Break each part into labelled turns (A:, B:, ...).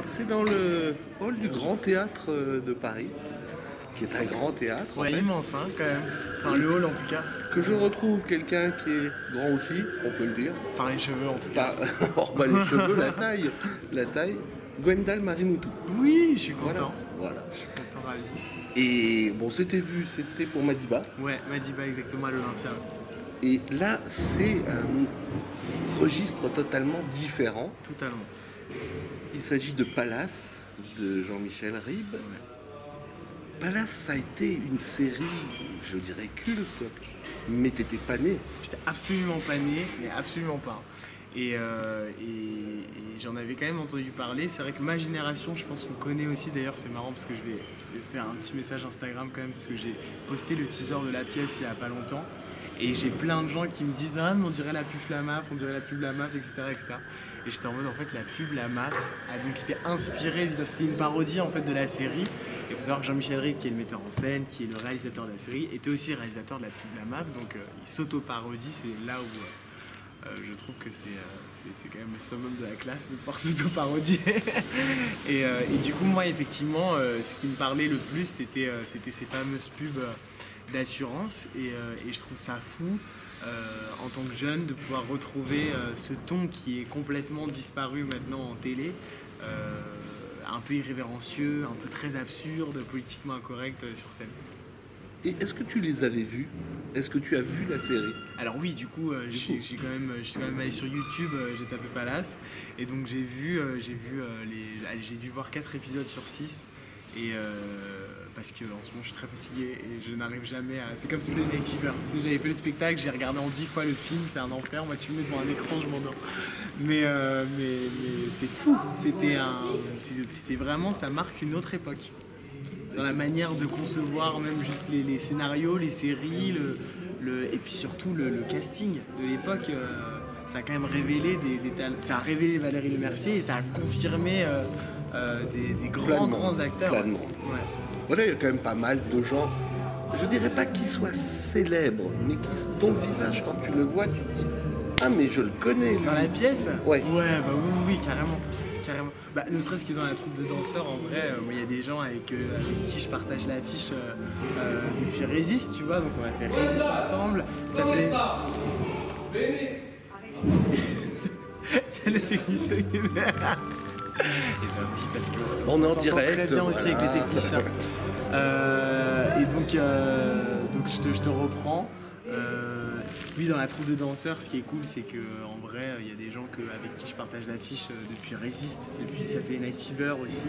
A: C'est dans le hall du Grand Théâtre de Paris, qui est un grand théâtre en
B: Ouais,
A: fait,
B: immense, hein, quand même. Enfin, le hall en tout cas.
A: que je retrouve quelqu'un qui est grand aussi, on peut le dire.
B: Enfin, les cheveux en tout cas.
A: Pas oh, bah, les cheveux, la taille, Gwendal Marimoutou.
B: Oui, je suis
A: Voilà,
B: content.
A: voilà.
B: Je suis content, ravi.
A: Et bon, c'était pour Madiba.
B: Ouais, Madiba exactement à l'Olympia.
A: Et là, c'est un registre totalement différent.
B: Totalement.
A: Il s'agit de Palace, de Jean-Michel Ribes. Palace, ça a été une série, je dirais culte, mais t'étais pas né.
B: J'étais absolument pas né, mais absolument pas. Et j'en avais quand même entendu parler. C'est vrai que ma génération, je pense qu'on connaît aussi. D'ailleurs, c'est marrant parce que je vais faire un petit message Instagram quand même, parce que j'ai posté le teaser de la pièce il y a pas longtemps. Et j'ai plein de gens qui me disent ah mais on dirait la pub La MAF, on dirait la pub La MAF, etc. etc. Et j'étais en mode en fait la pub La MAF a donc été inspirée, c'était une parodie en fait de la série. Et il faut savoir que Jean-Michel Ribes, qui est le metteur en scène, qui est le réalisateur de la série, était aussi le réalisateur de la pub La MAF, donc il s'auto-parodie, c'est là où je trouve que c'est quand même le summum de la classe de pouvoir s'auto-parodier. et du coup moi effectivement ce qui me parlait le plus c'était ces fameuses pubs d'assurance et je trouve ça fou en tant que jeune de pouvoir retrouver ce ton qui est complètement disparu maintenant en télé, un peu irrévérencieux, un peu très absurde, politiquement incorrect sur scène.
A: Et est-ce que tu les avais vus? Est-ce que tu as vu la série?
B: Alors oui, du coup, je suis quand même allé sur YouTube, j'ai tapé Palace, et donc j'ai dû voir 4 épisodes sur 6, et parce que en ce moment je suis très fatigué et je n'arrive jamais à... C'est comme si c'était une équipe. J'avais fait le spectacle, j'ai regardé en 10 fois le film, c'est un enfer, moi tu me mets devant un écran, je m'endors. Mais c'est fou, c'est vraiment, ça marque une autre époque. Dans la manière de concevoir même juste les scénarios, les séries, et puis surtout le casting de l'époque, ça a quand même révélé des talents. Ça a révélé Valérie Lemercier et ça a confirmé des grands acteurs.
A: Pleinement.
B: Ouais.
A: Voilà, il y a quand même pas mal de gens, je dirais pas qu'ils soient célèbres, mais dont le visage, quand tu le vois, tu te dis ah mais je le connais lui.
B: Dans la pièce?
A: Ouais.
B: Ouais, bah oui, carrément. Carrément. Bah, ne serait-ce que dans la troupe de danseurs, en vrai, il y a des gens avec qui je partage l'affiche depuis Résiste, tu vois, donc on a fait Résiste ensemble. Ça fait... Il y a le technicien qui est là. Et ben oui, parce que
A: on est en
B: s'entend
A: direct.
B: Très bien aussi
A: voilà.
B: avec les techniciens. Et donc je te reprends. Oui, dans la troupe de danseurs, ce qui est cool, c'est qu'en vrai, il y a des gens avec qui je partage l'affiche depuis Résiste, depuis Saturday Night Fever aussi.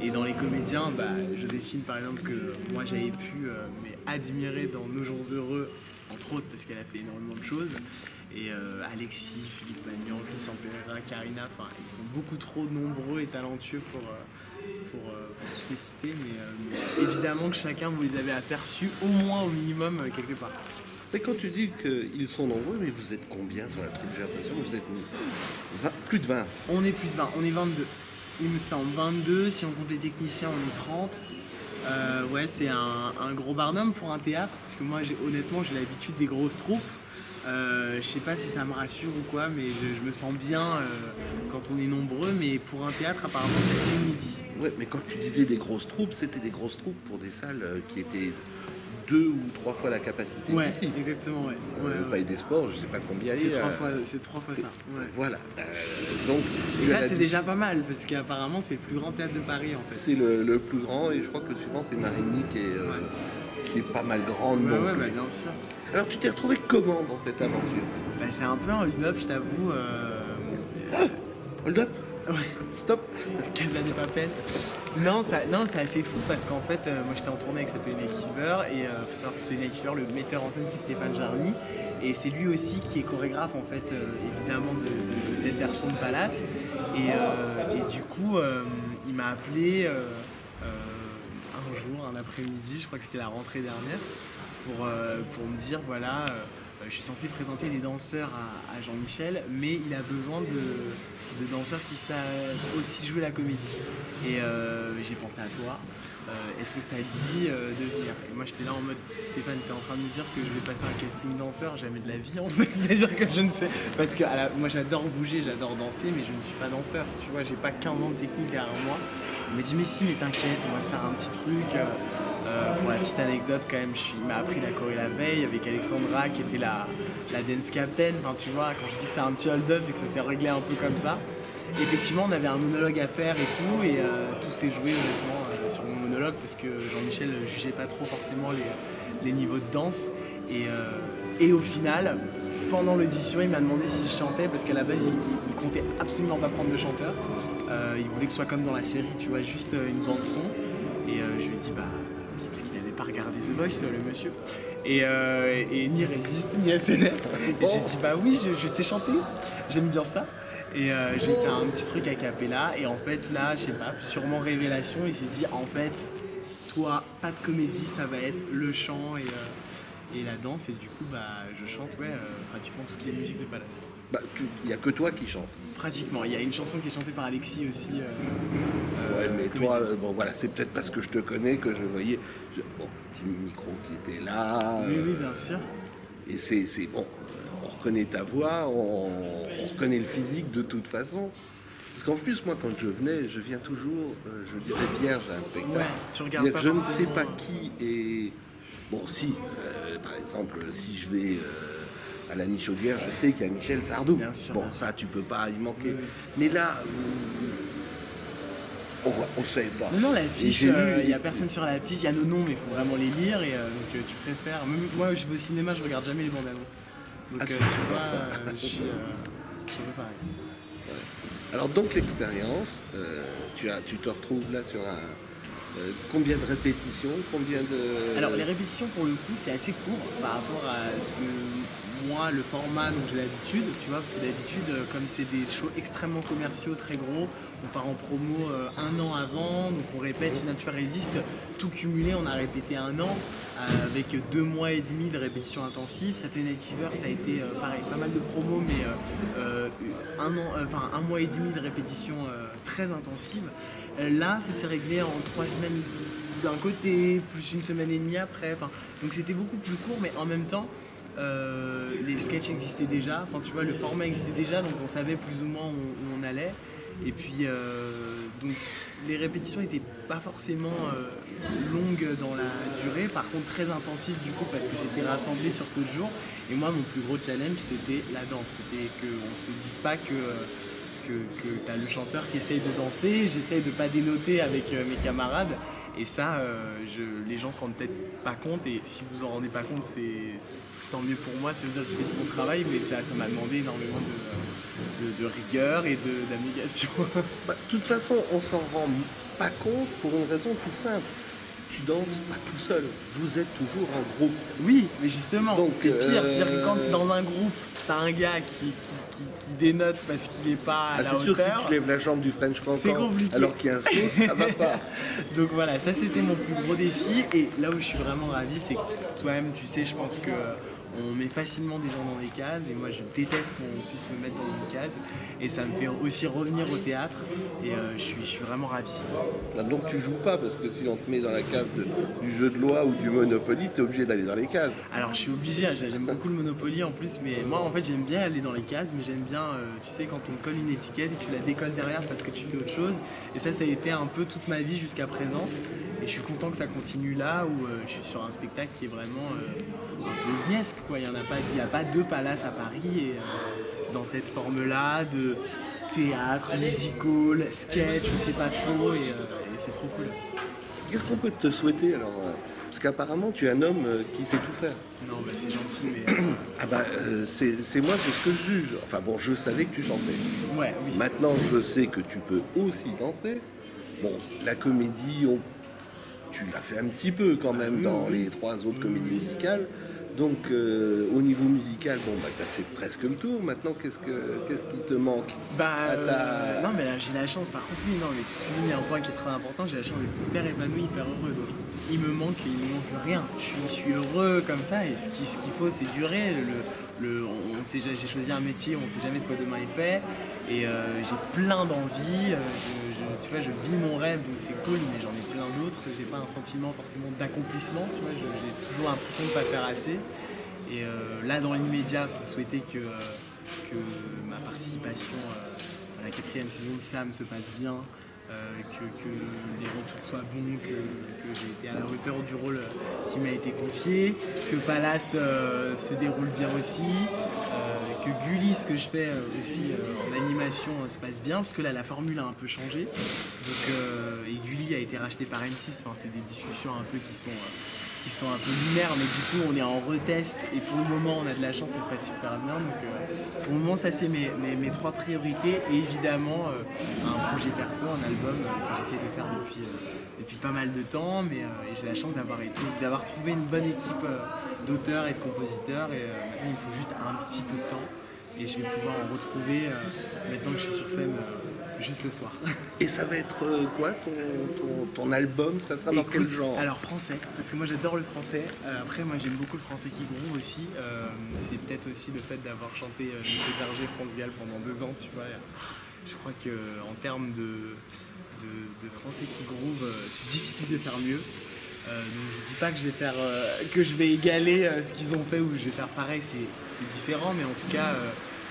B: Et dans les comédiens, Joséphine par exemple, que moi j'avais pu admirer dans Nos Jours Heureux, entre autres parce qu'elle a fait énormément de choses. Et Alexis, Philippe Magnan, Christian Pereira, Karina, enfin ils sont beaucoup trop nombreux et talentueux pour tous les citer, mais évidemment que chacun vous les avez aperçus au moins au minimum quelque part.
A: Mais quand tu dis qu'ils sont nombreux, mais vous êtes combien sur la troupe? J'ai l'impression que vous êtes plus de 20.
B: On est plus de 20, on est 22. Il me semble 22, si on compte les techniciens on est 30. Ouais, c'est un gros barnum pour un théâtre, parce que moi honnêtement j'ai l'habitude des grosses troupes. Je sais pas si ça me rassure ou quoi, mais je me sens bien quand on est nombreux, mais pour un théâtre apparemment c'est assez inédit.
A: Ouais, mais quand tu disais des grosses troupes, c'était des grosses troupes pour des salles qui étaient 2 ou 3 fois la capacité
B: Ouais,
A: ici.
B: exactement, ouais.
A: Le Palais des Sports, je sais pas combien il y a.
B: C'est 3 fois ça. Ouais.
A: Voilà. Donc,
B: et ça c'est déjà pas mal, parce qu'apparemment c'est le plus grand théâtre de Paris en fait.
A: C'est le plus grand, et je crois que le suivant c'est Marigny qui est pas mal grande.
B: Ouais, ouais, bien sûr.
A: Alors tu t'es retrouvé comment dans cette aventure?
B: C'est un peu un hold-up, je t'avoue.
A: Hold up?
B: Ouais.
A: Stop.
B: Casa de Papel. Non, c'est assez fou parce qu'en fait, moi j'étais en tournée avec Saturday Night Fever et faut savoir que Saturday Night Fever, le metteur en scène c'est Stéphane Jarny et c'est lui aussi qui est chorégraphe en fait évidemment de cette version de Palace et du coup il m'a appelé un jour, un après-midi, je crois que c'était la rentrée dernière pour me dire voilà je suis censé présenter des danseurs à Jean-Michel, mais il a besoin de danseurs qui savent aussi jouer la comédie. Et j'ai pensé à toi. Est-ce que ça te dit de venir? Et moi j'étais là en mode, Stéphane, t'es en train de me dire que je vais passer un casting danseur, jamais de la vie en fait, c'est-à-dire que je ne sais, parce que moi j'adore bouger, j'adore danser, mais je ne suis pas danseur, tu vois, j'ai pas 15 ans de technique derrière moi. Il m'a dit mais si, mais t'inquiète, on va se faire un petit truc. Pour la petite anecdote quand même, il m'a appris la choré la veille avec Alexandra qui était la dance captain, enfin tu vois, quand je dis que c'est un petit hold-up, c'est que ça s'est réglé un peu comme ça. Et effectivement, on avait un monologue à faire et tout s'est joué honnêtement sur mon monologue parce que Jean-Michel ne jugeait pas trop forcément les niveaux de danse. Et au final, pendant l'audition, il m'a demandé si je chantais parce qu'à la base, il comptait absolument pas prendre de chanteur. Il voulait que ce soit comme dans la série, tu vois, juste une bande son. Et je lui ai dit, bah, parce qu'il n'avait pas regardé The Voice, le monsieur. Et ni Résiste, ni SNL. Et j'ai dit, bah oui, je sais chanter, j'aime bien ça. Et j'ai fait un petit truc a cappella et en fait là, je sais pas, sûrement révélation, il s'est dit en fait, toi, pas de comédie, ça va être le chant et la danse et du coup bah je chante pratiquement toutes les musiques de Palace.
A: Bah, il n'y a que toi qui chante.
B: Pratiquement, il y a une chanson qui est chantée par Alexis aussi.
A: Ouais, mais toi, bon voilà, c'est peut-être parce que je te connais que je voyais, petit micro qui était là.
B: Oui, bien sûr.
A: Et c'est bon. On reconnaît ta voix, on reconnaît le physique de toute façon. Parce qu'en plus, moi, quand je venais, je viens toujours, je dirais vierge à un spectacle.
B: Ouais, tu regardes pas
A: je ne
B: forcément.
A: sais pas qui est... Bon, si, par exemple, si je vais à la Michaudière, je sais qu'il y a Michel Sardou.
B: Bien sûr,
A: bon,
B: bien
A: ça, tu peux pas y manquer.
B: Oui.
A: Mais là, on sait pas.
B: Non, l'affiche,
A: Et
B: il n'y a personne sur l'affiche, il y a nos noms, mais il faut vraiment les lire. Et donc tu préfères. Même moi, je vais au cinéma, je regarde jamais les bandes annonces. Donc
A: c'est
B: tu vois, je suis pareil.
A: Alors donc l'expérience, tu te retrouves là sur combien de répétitions, combien de...
B: Alors les répétitions pour le coup c'est assez court par rapport à ce que moi le format dont j'ai l'habitude, tu vois, parce que d'habitude comme c'est des shows extrêmement commerciaux, très gros, on part en promo un an avant, donc on répète Nature Résiste, tout cumulé, on a répété un an avec 2 mois et demi de répétition intensive. Saturday Night Fever, ça a été pareil, pas mal de promos, mais un mois et demi de répétition très intensive. Là, ça s'est réglé en 3 semaines d'un côté, plus une semaine et demie après. Donc c'était beaucoup plus court, mais en même temps, les sketchs existaient déjà. Enfin, tu vois, le format existait déjà, donc on savait plus ou moins où on allait. Et puis, donc, les répétitions n'étaient pas forcément longues dans la durée, par contre très intensives du coup, parce que c'était rassemblé sur peu de jours. Et moi, mon plus gros challenge, c'était la danse. C'était qu'on ne se dise pas que tu as le chanteur qui essaye de danser, j'essaye de ne pas dénoter avec mes camarades. Et ça, les gens se rendent peut-être pas compte, et si vous en rendez pas compte, c'est tant mieux pour moi, ça veut dire que j'ai fait de bon travail, mais ça m'a demandé énormément de rigueur et d'abnégation.
A: Bah, de toute façon, on s'en rend pas compte pour une raison toute simple. Tu danses pas tout seul, vous êtes toujours en groupe.
B: Oui, mais justement, c'est pire, c'est-à-dire que quand dans un groupe, t'as un gars qui dénote parce qu'il n'est pas à la hauteur.
A: C'est sûr que si tu lèves la jambe du French Cancan alors qu'il y a un sauce, ça va pas.
B: Donc voilà, ça c'était mon plus gros défi. Et là où je suis vraiment ravi, c'est que toi-même, tu sais, je pense que on met facilement des gens dans des cases. Et moi, je déteste qu'on puisse me mettre dans une case. Et ça me fait aussi revenir au théâtre. Et je suis vraiment ravi.
A: Donc tu joues pas, parce que si on te met dans la case du jeu de loi ou du Monopoly, tu es obligé d'aller dans les cases.
B: Alors je suis obligé, j'aime beaucoup le Monopoly en plus, mais moi en fait j'aime bien aller dans les cases, mais j'aime bien, tu sais, quand on te colle une étiquette et tu la décolles derrière parce que tu fais autre chose. Et ça a été un peu toute ma vie jusqu'à présent. Et je suis content que ça continue là, où je suis sur un spectacle qui est vraiment un peu viesque, quoi. Il n'y a pas 2 Palaces à Paris, et dans cette forme-là de théâtre, musical, sketch, je ne sais pas trop, et c'est trop cool.
A: Qu'est-ce qu'on peut te souhaiter alors Parce qu'apparemment tu es un homme qui sait tout faire.
B: Non, bah c'est gentil, mais...
A: Ah bah c'est moi, c'est ce que je juge. Enfin bon, je savais que tu chantais.
B: Ouais, oui.
A: Maintenant je sais que tu peux aussi danser. Bon, la comédie, tu l'as fait un petit peu quand même dans les 3 autres comédies musicales. Donc au niveau musical, bon bah t'as fait presque le tour. Maintenant, qu'est-ce qui te manque?
B: Non mais là j'ai la chance, par contre oui, non mais tu soulignes un point qui est très important, j'ai la chance d'être hyper épanoui, hyper heureux. Donc il me manque rien. Je suis heureux comme ça et ce qu'il faut c'est durer. J'ai choisi un métier, on sait jamais de quoi demain est fait. Et j'ai plein d'envies, tu vois, je vis mon rêve donc c'est cool, mais j'en ai plein d'autres. J'ai pas un sentiment forcément d'accomplissement, tu vois, j'ai toujours l'impression de pas faire assez. Et là dans l'immédiat, il faut souhaiter que ma participation à la 4e saison de Sam se passe bien, que les retours soient bons, que j'ai été à la hauteur du rôle qui m'a été confié, que Palace se déroule bien aussi, que Gulli, ce que je fais aussi en animation, se passe bien, parce que là la formule a un peu changé. Donc, et Gulli a été racheté par M6, enfin, c'est des discussions un peu qui sont un peu lunaires, mais du coup on est en retest et pour le moment on a de la chance, ça se passe super bien. Donc pour le moment ça c'est mes 3 priorités et évidemment un projet perso, un album que j'essaie de faire depuis pas mal de temps, mais et j'ai la chance d'avoir trouvé une bonne équipe d'auteurs et de compositeurs et maintenant il me faut juste un petit peu de temps et je vais pouvoir en retrouver maintenant que je suis sur scène juste le soir.
A: Et ça va être quoi ton album? Ça sera dans quel genre?
B: Alors français, parce que moi j'adore le français. Après moi j'aime beaucoup le français qui groove aussi. C'est peut-être aussi le fait d'avoir chanté Michel Berger, France Gall pendant 2 ans, tu vois. Je crois qu'en termes de français qui groove, c'est difficile de faire mieux. Donc je dis pas que je vais égaler ce qu'ils ont fait ou je vais faire pareil, c'est différent, mais en tout cas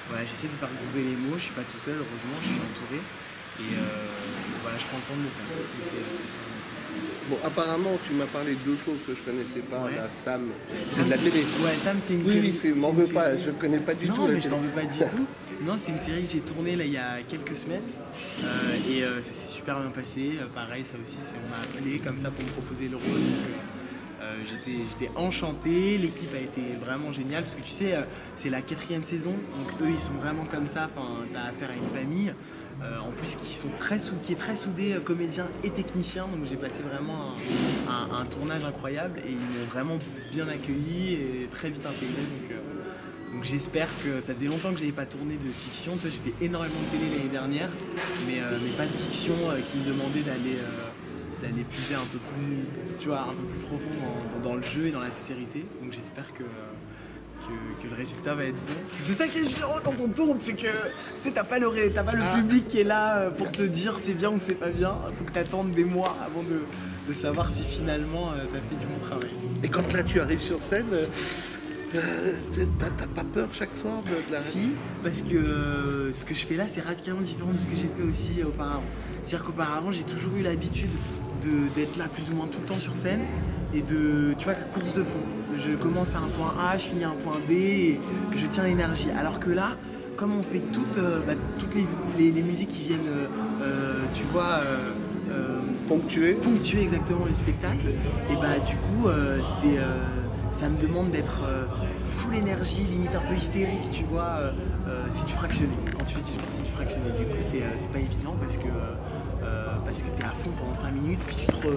B: voilà, j'essaie de faire groover les mots, je suis pas tout seul, heureusement, je suis entouré. Et voilà, je prends le temps de le faire.
A: Bon, apparemment, tu m'as parlé de 2 choses que je connaissais pas.
B: Ouais.
A: Là, Sam, c'est de la télé.
B: Ouais, Sam, c'est une série.
A: Oui, m'en veux pas, je connais pas du tout.
B: Non, mais je t'en veux pas du tout. Non, c'est une série que j'ai tournée là il y a quelques semaines et ça s'est super bien passé. Pareil, ça aussi, on m'a appelé comme ça pour me proposer le rôle. J'étais enchanté, l'équipe a été vraiment géniale parce que tu sais, c'est la 4e saison, donc eux ils sont vraiment comme ça, t'as affaire à une famille, en plus qui est très soudé, comédiens et techniciens, donc j'ai passé vraiment un tournage incroyable et ils m'ont vraiment bien accueilli et très vite intégré, donc j'espère que ça faisait longtemps que j'avais pas tourné de fiction. Toi, j'ai fait énormément de télé l'année dernière, mais pas de fiction qui me demandait d'aller puiser un peu plus, tu vois, un peu plus profond dans le jeu et dans la sincérité. Donc j'espère que le résultat va être bon. Parce que c'est ça qui est chiant quand on tourne, c'est que tu sais, t'as pas le public qui est là pour te dire c'est bien ou c'est pas bien. Faut que t'attendes des mois avant de savoir si finalement t'as fait du bon travail.
A: Et quand là tu arrives sur scène, t'as pas peur chaque soir de la...
B: Si, parce que ce que je fais là c'est radicalement différent de ce que j'ai fait aussi auparavant. C'est-à-dire qu'auparavant j'ai toujours eu l'habitude d'être là plus ou moins tout le temps sur scène et tu vois, course de fond. Je commence à un point A, je finis à un point B et je tiens l'énergie. Alors que là, comme on fait toutes les musiques qui viennent, tu vois, ponctuer exactement le spectacle, et bah du coup, ça me demande d'être full énergie, limite un peu hystérique, tu vois. C'est du fractionné. Quand tu fais du sport, c'est du fractionné. Du coup, c'est pas évident parce que tu es à fond pendant 5 minutes, puis tu te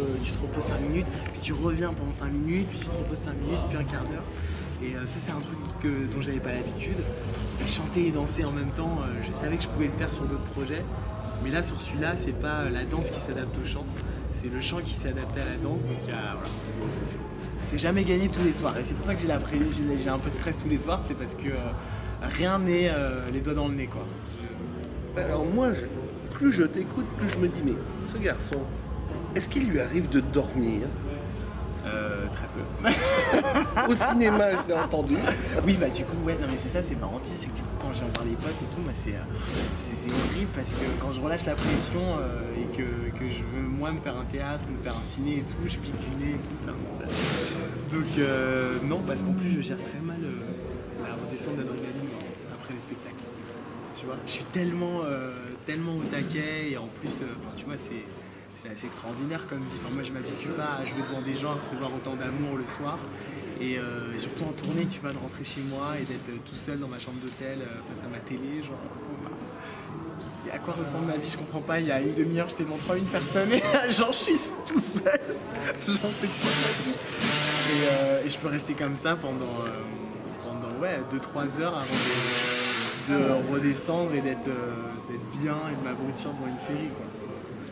B: reposes 5 minutes, puis tu reviens pendant 5 minutes, puis tu te reposes 5 minutes, puis un quart d'heure. Et ça, c'est un truc dont j'avais pas l'habitude. Chanter et danser en même temps, je savais que je pouvais le faire sur d'autres projets. Mais là, sur celui-là, c'est pas la danse qui s'adapte au chant, c'est le chant qui s'est adapté à la danse. Donc, voilà. C'est jamais gagné tous les soirs. Et c'est pour ça que j'ai un peu de stress tous les soirs, c'est parce que rien n'est les doigts dans le nez, quoi.
A: Alors moi, plus je t'écoute, plus je me dis, mais ce garçon, est-ce qu'il lui arrive de dormir?
B: Très peu.
A: Au cinéma, je l'ai entendu.
B: Oui, bah du coup, ouais, non mais c'est ça, c'est marrant, c'est que quand j'en parle des potes et tout, moi c'est horrible parce que quand je relâche la pression et que je veux moi me faire un théâtre, me faire un ciné et tout, je pique du nez et tout ça. Donc non, parce qu'en plus je gère très mal la redescente d'adrénaline après les spectacles. Tu vois, je suis tellement au taquet et en plus, tu vois, c'est assez extraordinaire comme vie. Enfin, moi je m'habitue pas à jouer devant des gens, à recevoir autant d'amour le soir et surtout en tournée, tu vois, de rentrer chez moi et d'être tout seul dans ma chambre d'hôtel face à ma télé, genre à quoi ressemble ma vie, je comprends pas, il y a une demi-heure j'étais devant 3000 personnes et là, genre je suis tout seul, genre c'est quoi ma vie. Et je peux rester comme ça pendant ouais, 2-3 heures avant de redescendre et d'être bien et de m'abrutir devant une série, quoi.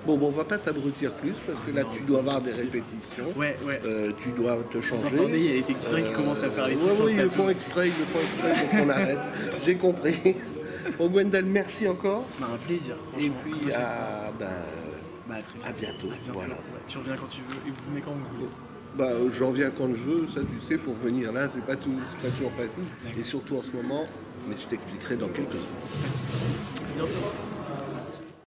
A: Bon, on va pas t'abrutir plus parce que là tu dois avoir des répétitions.
B: Ouais.
A: Tu dois te changer.
B: Vous entendez, il y a les techniciens qui commencent à faire les trucs sur le
A: ils le
B: plateau.
A: font exprès pour qu'on arrête. J'ai compris. Bon, Gwendal, merci encore.
B: Bah, un plaisir.
A: Et puis
B: à
A: à bientôt. Voilà.
B: Ouais, tu reviens quand tu veux et vous venez quand vous voulez.
A: Je reviens quand je veux, ça tu sais, pour venir là, c'est pas toujours facile. Et surtout en ce moment, mais je t'expliquerai dans quelques secondes.
B: Pas de soucis. À bientôt.